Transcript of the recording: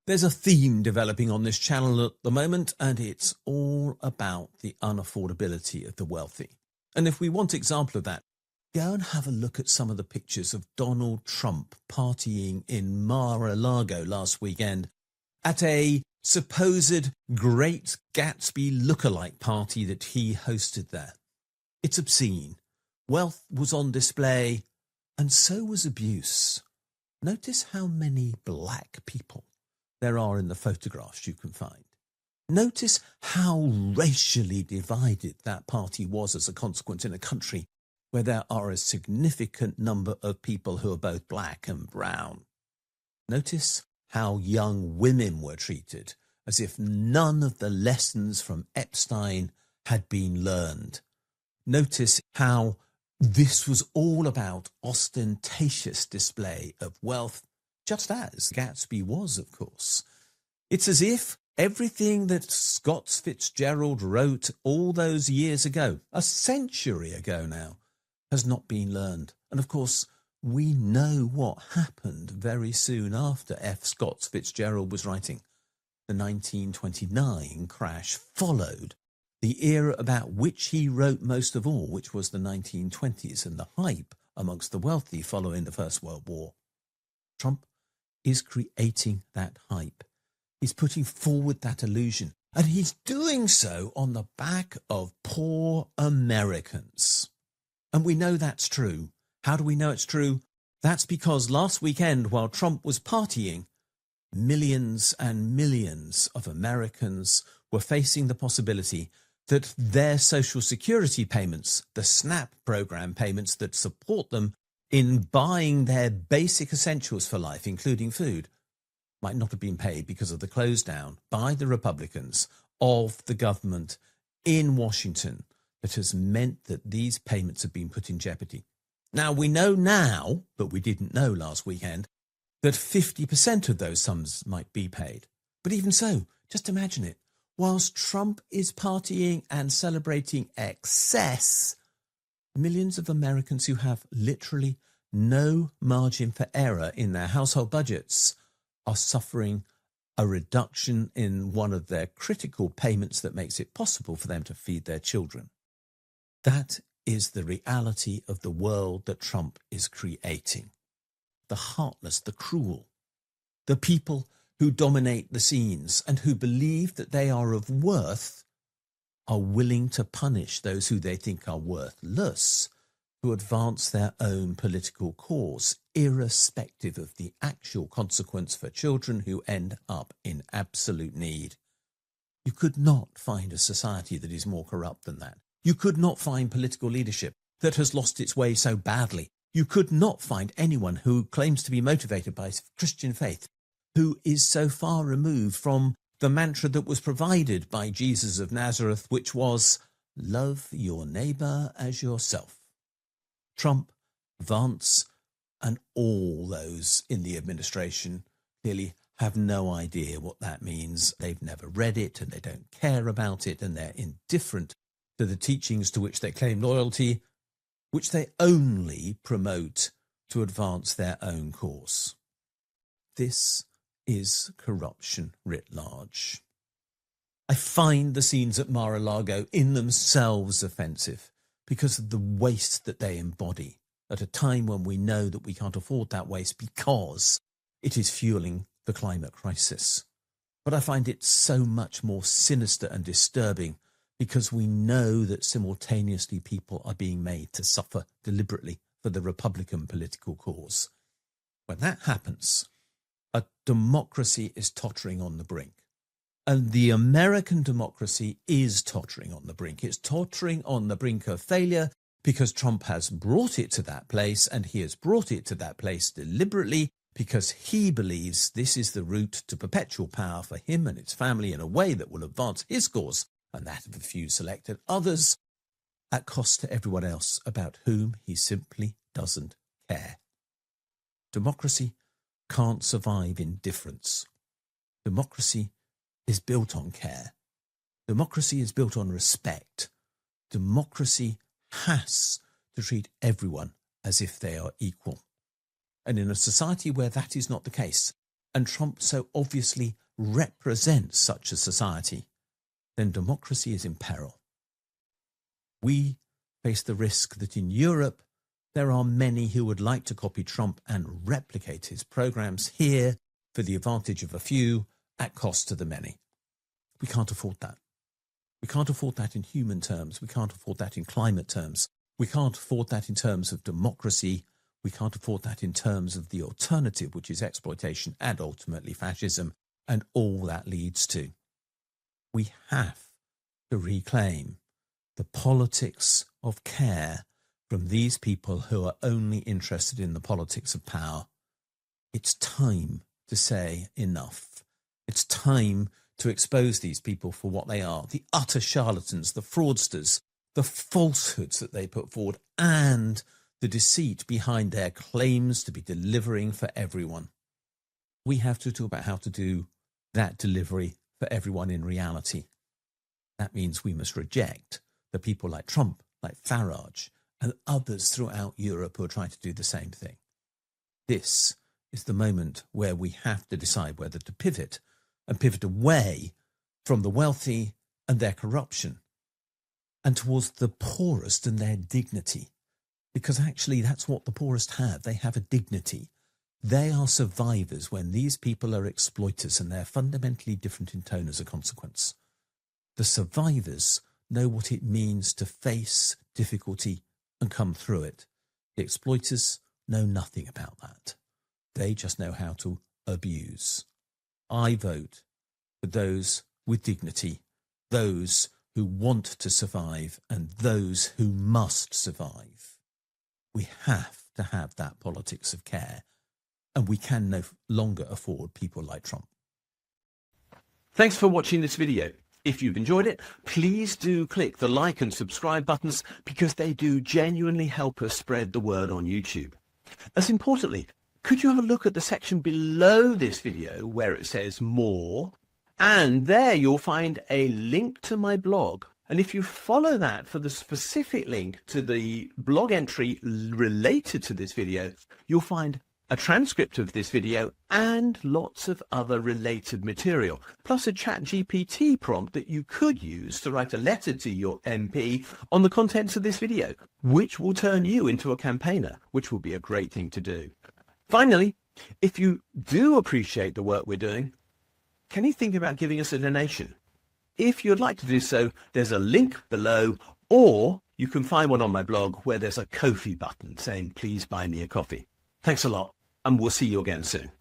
There's a theme developing on this channel at the moment, and it's all about the unaffordability of the wealthy. And if we want an example of that, go and have a look at some of the pictures of Donald Trump partying in Mar-a-Lago last weekend at a supposed great Gatsby lookalike party that he hosted there. It's obscene. Wealth was on display, and so was abuse. Notice how many black people there are in the photographs you can find. Notice how racially divided that party was as a consequence in a country where there are a significant number of people who are both black and brown. Notice how young women were treated as if none of the lessons from Epstein had been learned. Notice how this was all about ostentatious display of wealth, just as Gatsby was, of course. It's as if everything that Scott Fitzgerald wrote all those years ago, a century ago now, has not been learned. And of course, we know what happened very soon after F. Scott Fitzgerald was writing. The 1929 crash followed the era about which he wrote most of all, which was the 1920s, and the hype amongst the wealthy following the First World War. Trump is creating that hype. He's putting forward that illusion, and he's doing so on the back of poor Americans. And we know that's true. How do we know it's true? That's because last weekend, while Trump was partying, millions and millions of Americans were facing the possibility that their Social Security payments, the SNAP program payments that support them in buying their basic essentials for life, including food, might not have been paid because of the close down by the Republicans of the government in Washington that has meant that these payments have been put in jeopardy. Now, we know now, but we didn't know last weekend, that 50% of those sums might be paid. But even so, just imagine it. Whilst Trump is partying and celebrating excess, millions of Americans who have literally no margin for error in their household budgets are suffering a reduction in one of their critical payments that makes it possible for them to feed their children. That is the reality of the world that Trump is creating. The heartless, the cruel, the people who dominate the scenes and who believe that they are of worth are willing to punish those who they think are worthless to advance their own political cause, irrespective of the actual consequence for children who end up in absolute need. You could not find a society that is more corrupt than that. You could not find political leadership that has lost its way so badly. You could not find anyone who claims to be motivated by Christian faith, who is so far removed from the mantra that was provided by Jesus of Nazareth, which was, love your neighbour as yourself. Trump, Vance, and all those in the administration clearly have no idea what that means. They've never read it and they don't care about it, and they're indifferent to the teachings to which they claim loyalty, which they only promote to advance their own cause. This is corruption writ large. I find the scenes at Mar-a-Lago in themselves offensive because of the waste that they embody at a time when we know that we can't afford that waste because it is fueling the climate crisis. But I find it so much more sinister and disturbing because we know that simultaneously people are being made to suffer deliberately for the Republican political cause. When that happens, a democracy is tottering on the brink. And the American democracy is tottering on the brink. It's tottering on the brink of failure because Trump has brought it to that place, and he has brought it to that place deliberately because he believes this is the route to perpetual power for him and his family in a way that will advance his cause and that of a few selected others at cost to everyone else about whom he simply doesn't care. Democracy can't survive indifference. Democracy is built on care. Democracy is built on respect. Democracy has to treat everyone as if they are equal. And in a society where that is not the case, and Trump so obviously represents such a society, then democracy is in peril. We face the risk that in Europe, there are many who would like to copy Trump and replicate his programs here for the advantage of a few at cost to the many. We can't afford that. We can't afford that in human terms. We can't afford that in climate terms. We can't afford that in terms of democracy. We can't afford that in terms of the alternative, which is exploitation and ultimately fascism, and all that leads to. We have to reclaim the politics of care from these people who are only interested in the politics of power. It's time to say enough. It's time to expose these people for what they are, the utter charlatans, the fraudsters, the falsehoods that they put forward, and the deceit behind their claims to be delivering for everyone. We have to talk about how to do that delivery for everyone in reality. That means we must reject the people like Trump, like Farage, and others throughout Europe who are trying to do the same thing. This is the moment where we have to decide whether to pivot and pivot away from the wealthy and their corruption and towards the poorest and their dignity. Because actually that's what the poorest have. They have a dignity. They are survivors when these people are exploiters, and they're fundamentally different in tone as a consequence. The survivors know what it means to face difficulty and come through it. The exploiters know nothing about that. They just know how to abuse. I vote for those with dignity, those who want to survive, and those who must survive. We have to have that politics of care, and we can no longer afford people like Trump. Thanks for watching this video. If you've enjoyed it, please do click the like and subscribe buttons, because they do genuinely help us spread the word on YouTube. As importantly, could you have a look at the section below this video where it says more, and there you'll find a link to my blog. And if you follow that for the specific link to the blog entry related to this video, you'll find a transcript of this video and lots of other related material, plus a ChatGPT prompt that you could use to write a letter to your MP on the contents of this video, which will turn you into a campaigner, which will be a great thing to do. Finally, if you do appreciate the work we're doing, can you think about giving us a donation? If you'd like to do so, there's a link below, or you can find one on my blog where there's a Ko-fi button saying, please buy me a coffee. Thanks a lot, and we'll see you again soon.